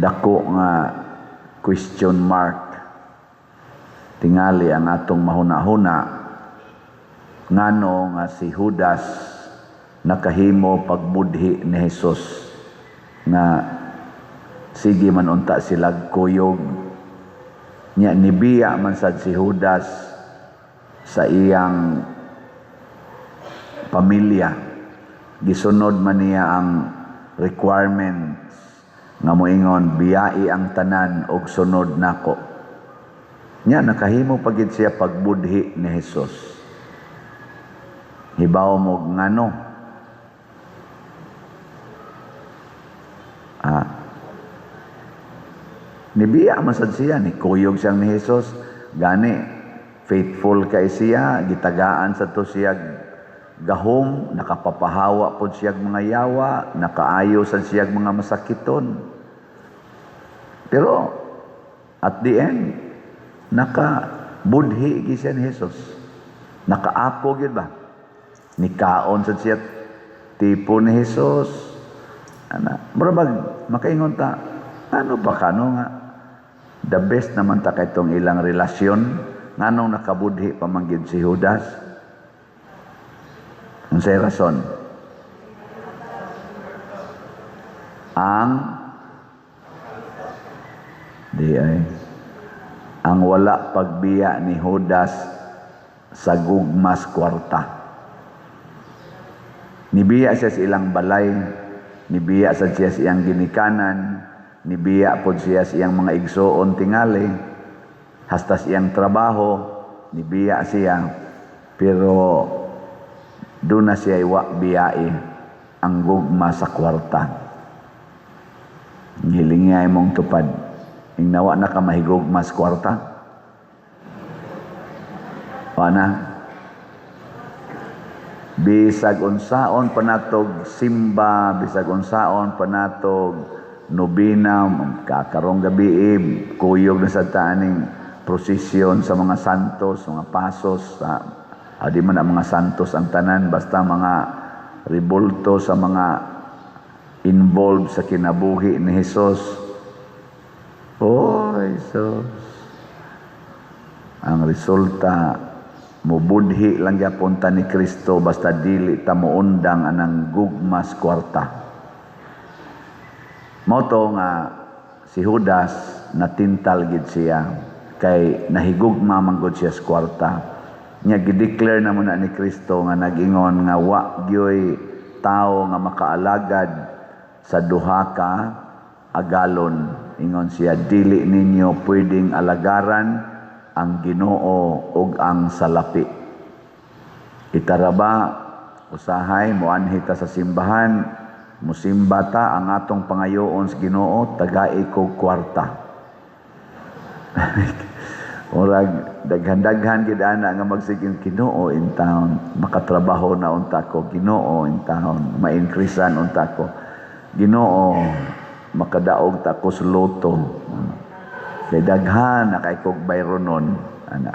dako nga question mark tingali ang atong mahuna-huna ngano nga si Judas nakahimo pagbudhi ni Jesus nga sige man unta sila kuyog nya nibiya man sad si Judas sa iyang pamilya gisunod man niya ang requirements nga moingon biyai ang tanan og sunod nako nya nakahimo pagid siya pagbudhi ni Jesus hibaw mo ngano nibiya man sad siya ni kuyog siyang ni Jesus gani faithful kay siya gitagaan sa to siya gahom nakapapahawa pod siya mga yawa nakaayo sad siya mga masakiton pero at the end nakabudhi gi siya ni Jesus nakaapo gyud ba nikaon sad siya tipo ni Jesus ana murag makaingon ta ano ba kano nga the best naman ta kay tong ilang relasyon nganong nakabudhi pamanggid si Judas unsay rason ang wala pagbiya ni Judas sa gugmas kwarta nibiya siya sa ilang balay nibiya sa siya sa iyang ginikanan nibiya pod siya sa iyang mga igsoon tingali hasta sa iyang trabaho nibiya siya pero doon na siya iwa biyai ang gugma sa kwarta ngilingay mong tupad ingnawa na ka mahigugma sa kwarta wana bisag unsaon panatog simba bisag unsaon panatog nobina kakarong gabi kuyog na sa taaning prosesyon sa mga santos mga pasos di man ang mga santos ang tanan basta mga rebulto sa mga involved sa kinabuhi ni Jesus Jesus ang resulta mubudhi lang gyapon ta ni Kristo basta dili ta moundang anang gugmas kwarta moto nga si Judas natintal gid siya kay nahigugma man gud siya sa kwarta nya gideclare na muna ni Kristo nga nag-ingon nga wa gyoy tao nga makaalagad sa duha ka agalon ingon siya dili ninyo pwedeng alagaran ang Ginoo ug ang salapi itaraba usahay moanhi ta sa simbahan musimba ta ang atong pangayoon sa Ginoo tagai ko kwarta murag daghan-daghan gid ana nga magsiging Ginoo in town makatrabaho na unta ko Ginoo in town ma-increasean unta ko Ginoo makadaog ta ko sa loto kay daghan na kay kog bayronon ana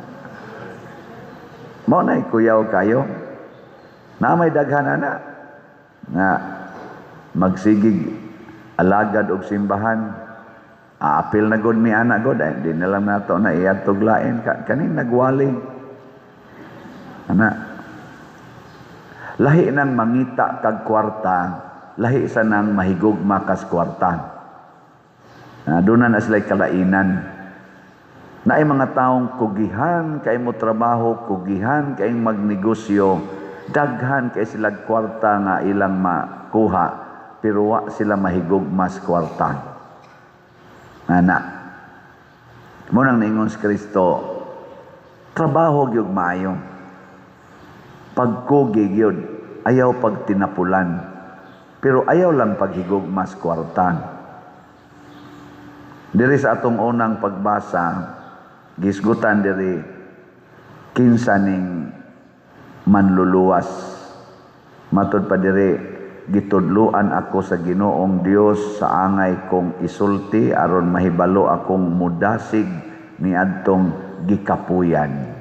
mao nay kuyaw kayo na may daghan ana nga magsigig alagad og simbahan apil na gud mi ana gud di na lang nato na iadtog lain kaning nagwali ana lahi nang mangita kag kwarta lahi sa nang mahigugma kas kwarta doon na sila kalainan na ay mga taong kugihan kay mo trabaho kugihan kay magnegosyo daghan kay sila kwarta nga ilang makuha pero wa sila mahigugma sa kwarta ana mo nang ningon si Kristo trabaho gyud maayo pagkugi gyud ayaw pagtinapulan pero ayaw lang paghigugma sa kwarta diri sa atong unang pagbasa gisgutan diri kinsa ning manluluwas matud pa diri gitudluan ako sa Ginoong Dios sa angay kong isulti aron mahibalo akong mudasig niadtong gikapuyan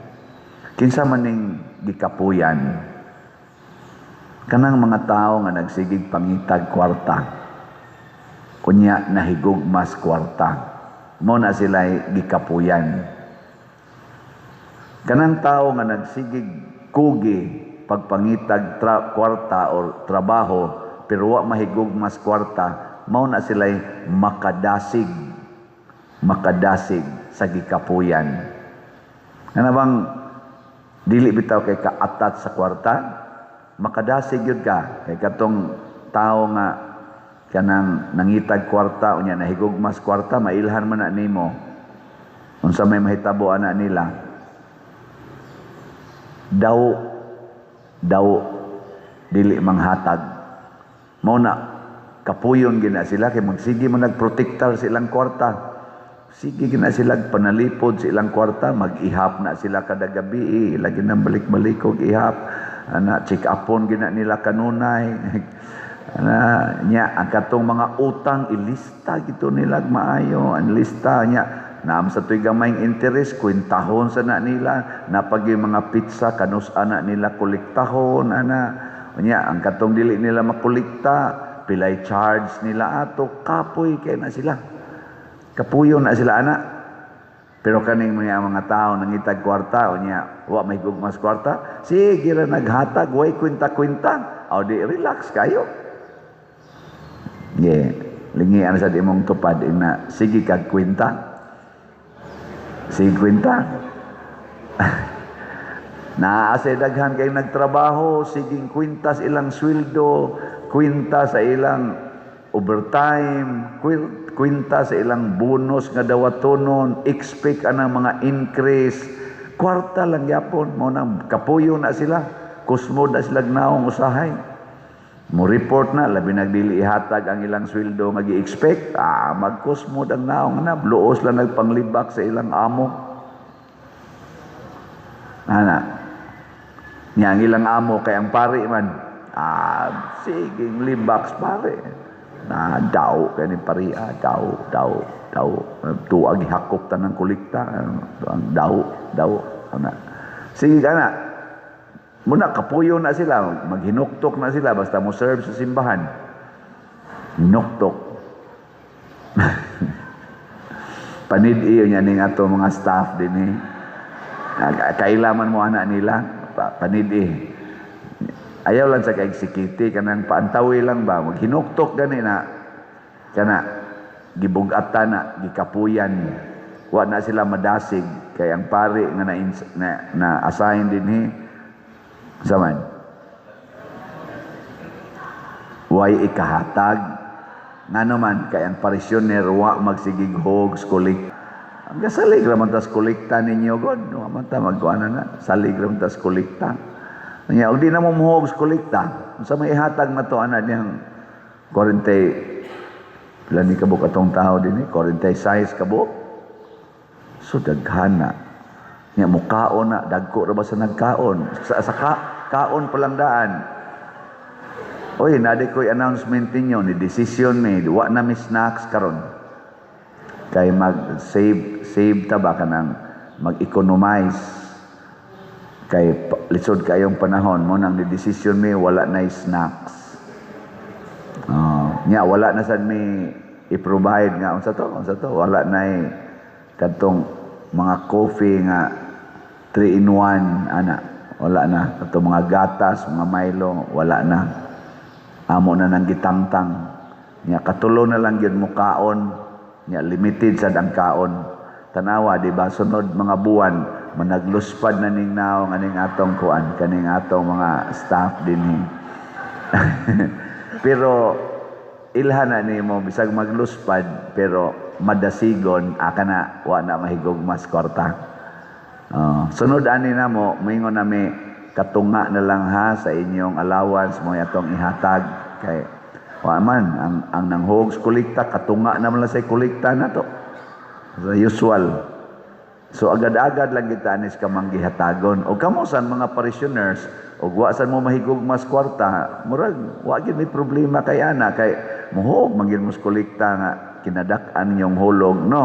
kinsa man ning gikapuyan kanang mga tao nga nagsigig pangitag kwarta kunya nahigugmas kwarta. Mo na sila'y gikapuyan. Kanang tao nga nagsigig kugi pagpangitag kwarta o trabaho pero wa mahigugmas kwarta, mao na sila'y makadasig sa gikapuyan. Ano bang dili bitaw kay kaatat sa kwarta? Makadasig yun ka. Kay katong tao nga kanang nangitag kwarta, unya nahigugmas kwarta, mailhan man na nimo. Unsa may mahitabo ana nila? Daw dili manghatag. Mao na kapuyon gina sila kay magsige mo nagprotektar sa ilang kwarta. Sige gina sila panalipod sa ilang kwarta, mag-ihap na sila kada gabi, lagi nang balik-balikog ihap. Ana check upon gina nila kanunay. Ana nya ang katong mga utang ilista gito nila maayo, ang lista nya naam sa tuy gamayng interest kwentahon sa na nila, napag yung mga pizza kanus ana nila kolektahon ana. Nya ang katong dili nila makolekta, pilay charge nila ato, kapoy kay na sila. Kapuyo na sila ana. Pero kaning mga tao nangitag kwarta o niya, wa may gugmas kwarta, sige ra naghatag, way kwenta-kwenta, o di relax kayo. Lingian sa di mong tupad na sige kag kwenta. Sige kwenta. Naasay daghan kay nagtrabaho, siging kwenta sa ilang sweldo, kwenta sa ilang overtime, kwenta sa ilang bonus nga dawatonon, expect anang mga increase. Kwarta lang yapon mo na kapuyo na sila, kusmo na sila naong usahay. Mo report na labi nagdili ihatag ang ilang sweldo nga gi-expect, magkusmo ang naong na bluos lang nagpanglibak sa ilang amo. Ana. Nya ang ilang amo kay ang pare man, sige libaks pare. Na daw kani paria daw tuag gihakop tanang kolekta ang daw ana sige kana muna kapuyo na sila maghinuktok na sila basta mo serve sa simbahan hinuktok panid-iyo nya ning ato mga staff din kailaman mo ana nila panid ayaw lang sa kaigsikiti kanang paantawi lang ba maghinuktok gani na kana gibugatan na gikapuyan wa na sila madasig kay ang pare nga na assign dinhi zaman way ikahatag ngano man kay ang parisyoner wa magsigig hogs kolek ang salig ra man tas kolekta ninyo god wa man ta magkuana na salig ra man tas kolekta. Nya ug di na mo muhog sa kolekta. Unsa may ihatag na to ana diyang 40 lani kabuk atong tao dinhi 46 kabuk. So daghana. Nya mukaon na dagko ra ba sa nagkaon. Sa kaon pa lang daan. Oy, nadi ko'y announcement ninyo ni decision ni wa na mi snacks karon. Kay mag-save ta ba kanang mag-economize kay lisod kayong panahon mo nang decision mi wala na snacks. Nya wala na sad mi i-provide nga unsa to wala na kadtong mga coffee nga 3 in 1 ana wala na kadtong mga gatas mga Milo wala na amo na nang gitangtang nya katulo na lang gyud mo kaon nya limited sad ang kaon tanawa di ba sunod mga buwan managluspad na ning naong aning atong kuan kaning atong mga staff dinhi pero ilhan na nimo bisag magluspad pero madasigon kana wa na mahigugmas kwarta sunod ani namo moingon nami katunga na lang ha sa inyong allowance mo atong ihatag kay wa man ang nanghogs kolekta katunga naman lang sa kolekta nato sa usual. So agad-agad lang kita anis ka manggihatagon. O kamo san mga parishioners, o wa san mo mahigugmas kwarta, murag wa gyud may problema kay ana kay muhog manggid mo kolekta nga kinadak-an ninyong hulog, no?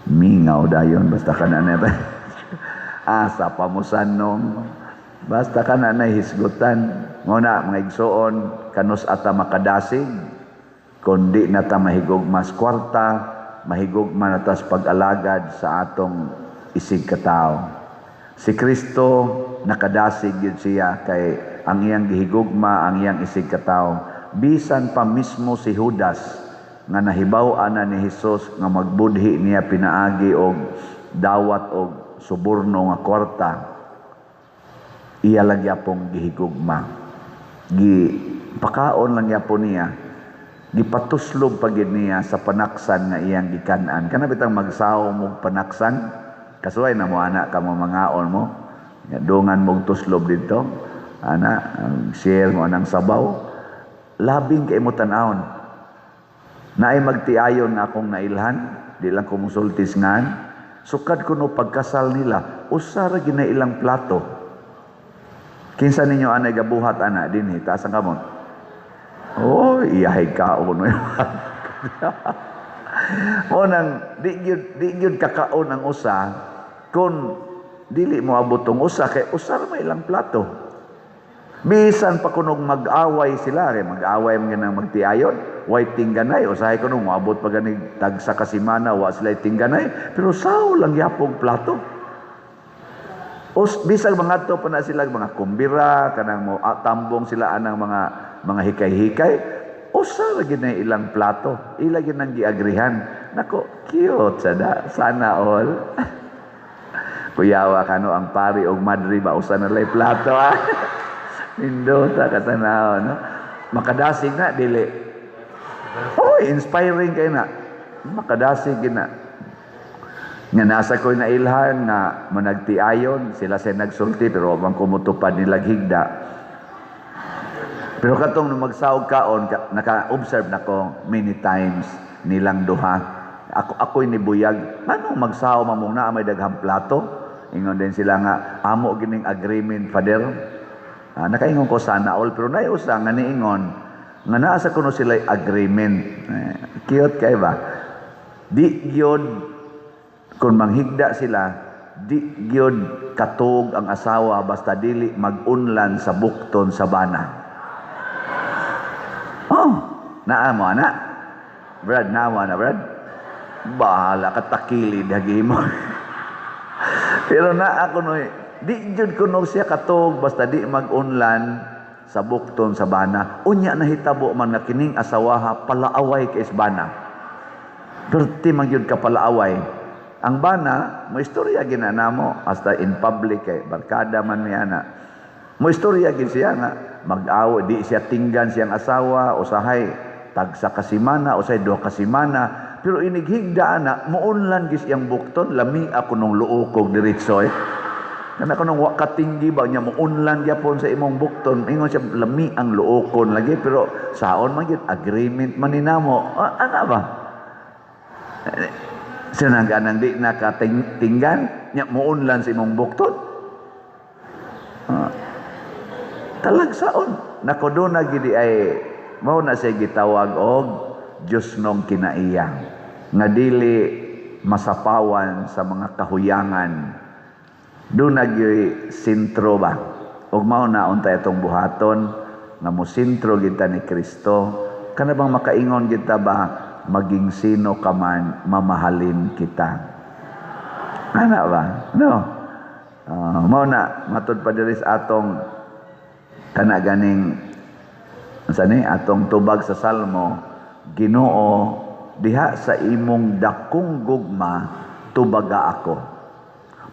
Mingaw dayon basta kana na asa pamusan no. Basta ka na hisgutan. Nguna, mga igsoon, kanus ata makadasig, kundi na ta mahigugmas kwarta, mahigugma na tas pag-alagad sa atong isig katao. Si Kristo, nakadasig yun siya kay ang iyang gihigugma, ang iyang isig katao. Bisan pa mismo si Judas, nga nahibaw-an na ni Jesus nga magbudhi niya pinaagi og dawat og suborno nga kwarta, iya lang yapong gihigugma. Pakaon lang yapon niya, gipatuslob pagid niya sa panaksan nga iyang gikan-an. Kana bitang magsaw mo panaksan, kasuway na mo ana ka mo mangaon mo, dungan mo tuslob dito, ana share mo anang sabaw, labing kay mo tan-awon. Naay magtiayon nga akong nailhan, di lang ko musultis ngan, sukad ko no pagkasal nila, usara gina ilang plato. Kinsa ninyo anay gabuhat ana dinhi taas ang kamot. Oh, iyahay kaon mo. Unang di gyud kakaon ang usa kun dili mo abotong usa kay usar may ilang plato. Bisan pa kunog mag-away sila, kay mag-away man ganang magtiayon, way tingganay usahay kunog moabot pa ganig tagsa ka semana wa sila tingganay, pero sao lang yapong plato. Bisag mga to pa na sila mga kumbira, kanang mo tambong sila anang mga hikay-hikay, usa lagi na ilang plato, ilagi nang giagrihan. Nako, cute sana all. Kuyawa kano ang pari og madri ba usa na lay plato. Indota katanaw no. Makadasig na dili. Oh, inspiring kay na. Makadasig na. Nga nasa ko'y nailhan nga managtiayon, sila siya nagsulti pero wabang kumutupad nilang higda. Pero katong nung magsaog kaon, naka-observe na ko many times nilang duha. Ako'y nibuyag, anong magsaog mamuna may daghang plato? Ingon din sila nga, amo gining agreement, Father. Nakaingon ko sana all, pero naiusa nga niingon, nga naasa kuno sila agreement. Cute kayo ba? Di yun, kung manghigda sila, di gyud katog ang asawa basta dili mag-unlan sa bukton sa bana. Oh, naa mo ana? Brad, nawa na Brad? Bahala ka takilid hagi mo. Pero naa ko no, di gyud kuno siya katog basta di mag-unlan sa bukton sa bana. Unya nahitabo man nga kining asawaha palaaway kay isbana. Perti man gyud ka palaaway. Ang bana, mo istorya ginana mo, hasta in public kay barkada man niya na. Mo istorya gin siya nga, mag-away, di siya tinggan siyang asawa, usahay, tagsa kasimana, usahay do kasimana, pero inighigda na, muunlan gis iyang bukton, lami ako nung luukog diritsoy. Kana ko nung wakatinggi ba niya, muunlan gyapon sa imong bukton, ingon siya, lami ang luukon lagi, pero saon man yun, agreement man ninamo, ano ba? Sinangganang di nakatinggan, niya muunlan sa imong bukton. Talagsaon. Nakoduna gidi ay, mao na siya gitawag og Diyos nung kinaiya. Nga dili masapawan sa mga kahuyangan. Doon nagyoy sintro ba? Ug mao na unta itong buhaton, nga mo sintro kita ni Kristo. Kana bang makaingon kita ba, maging sino ka man, mamahalin kita. Ana ba? No. Mao na matud pa diri sa atong kana ganing sani atong tubag sa Salmo, Ginoo, diha sa imong dakong gugma tubaga ako.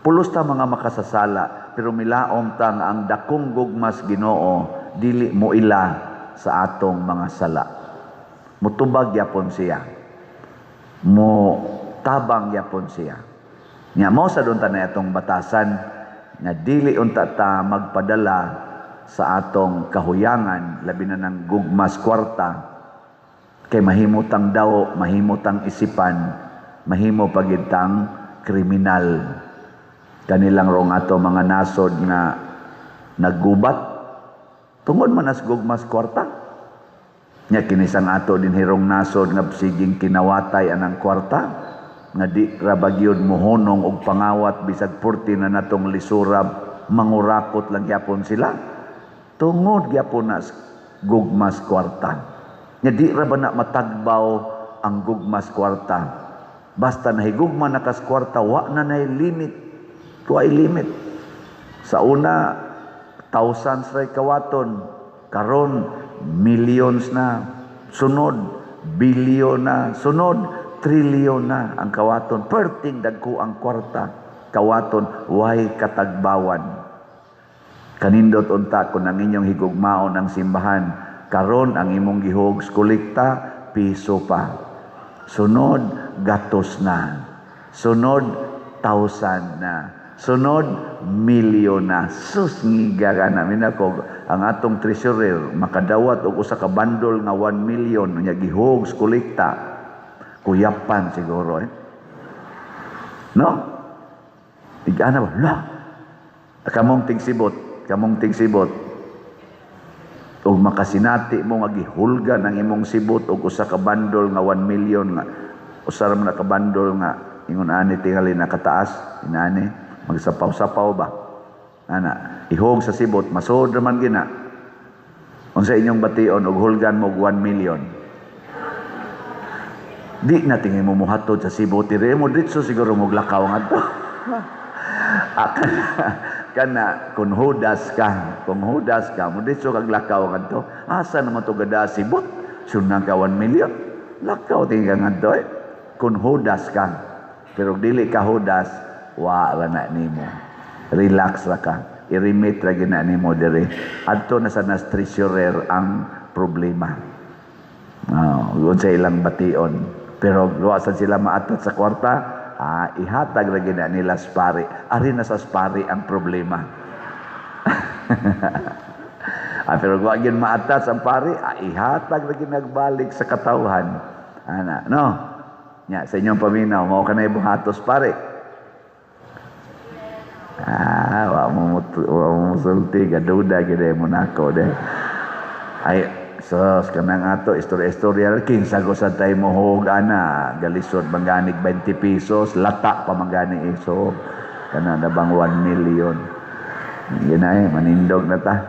Pulos ta mga makasasala, pero milaom ta nga ang dakong gugmas Ginoo dili mo ila sa atong mga sala. Mutubag yapon siya. Mo tabang yapon siya. Nya mo sa dunta na itong batasan nga dili unta ta magpadala sa atong kahuyangan labi na ng gugmas kwarta kay mahimutang daw, mahimutang isipan, mahimo pagitang kriminal. Kanilang rong ato mga nasod nga naggubat tungod man as gugmas kwarta. Nya kinisang ato din hirong nasod nga siging kinawatay anang kwarta nga di ra bagyod mohonong og pangawat bisag purti na natong lisurab mangurakot lang gyapon sila. Tungod gyapon na gugmas kwarta. Nya di ra ba na matagbaw ang gugmas kwarta. Basta nahigugma na kas kwarta, wa na nay limit. Tuay limit. Sa una, thousands ray kawaton. Karon, millions na. Sunod, bilyon na. Sunod, trilyon na ang kawaton. Perting dagko ang kwarta. Kawaton, way katagbawan. Kanindot unta kung ang inyong higugmaon ang simbahan, karon ang imong gihugs kolekta, piso pa. Sunod, gatos na. Sunod, 1,000 na. Sunod, milyon na. Sus, ngiga ka namin ako. Ang atong treasurer, makadawat o usa ka bandol nga 1 million, nga gihugs kolekta. Kuyapan siguro, eh. No? Tigana ba? La! Kamong tigsibot ug makasinati mo nga gihulgan ang imong sibot og usa ka bandol nga 1 million nga usa ra man ka bandol nga ingon ani tingali nakataas inani magsapaw-sapaw ba ana ihog sa sibot masud man gina unsa inyong bation og hulgan mo og 1 million di na tingin mo muhatod sa sibot dire mo ditso siguro mo lakaw ngadto kana kung hudas ka mo ditso kag lakaw ngadto asa naman to gada sibot sunang ka 1 million lakaw tingin ka ngadto eh kung hudas ka pero dili ka hudas wa ra na nimo relax ra ka i-remit ra gina nimo dire adto na sa nas treasurer ang problema sa ilang bation pero luwasan sila maatot sa kwarta ihatag ra gina nila sa pari. Ari na sa pari ang problema. Pero wag gyud maatas ang pari, ihatag ra gina nagbalik sa katawhan. Ana, no? Nya sa inyong paminaw, mao kanay buhatos pari. Wa mo musulti gaduda gid mo nako de. Ay sos kanang ato istorya kinsa go sa tay mohog ana galisod mangganig 20 pesos lata pa mangani iso kana na bang 1 million ginay manindog na ta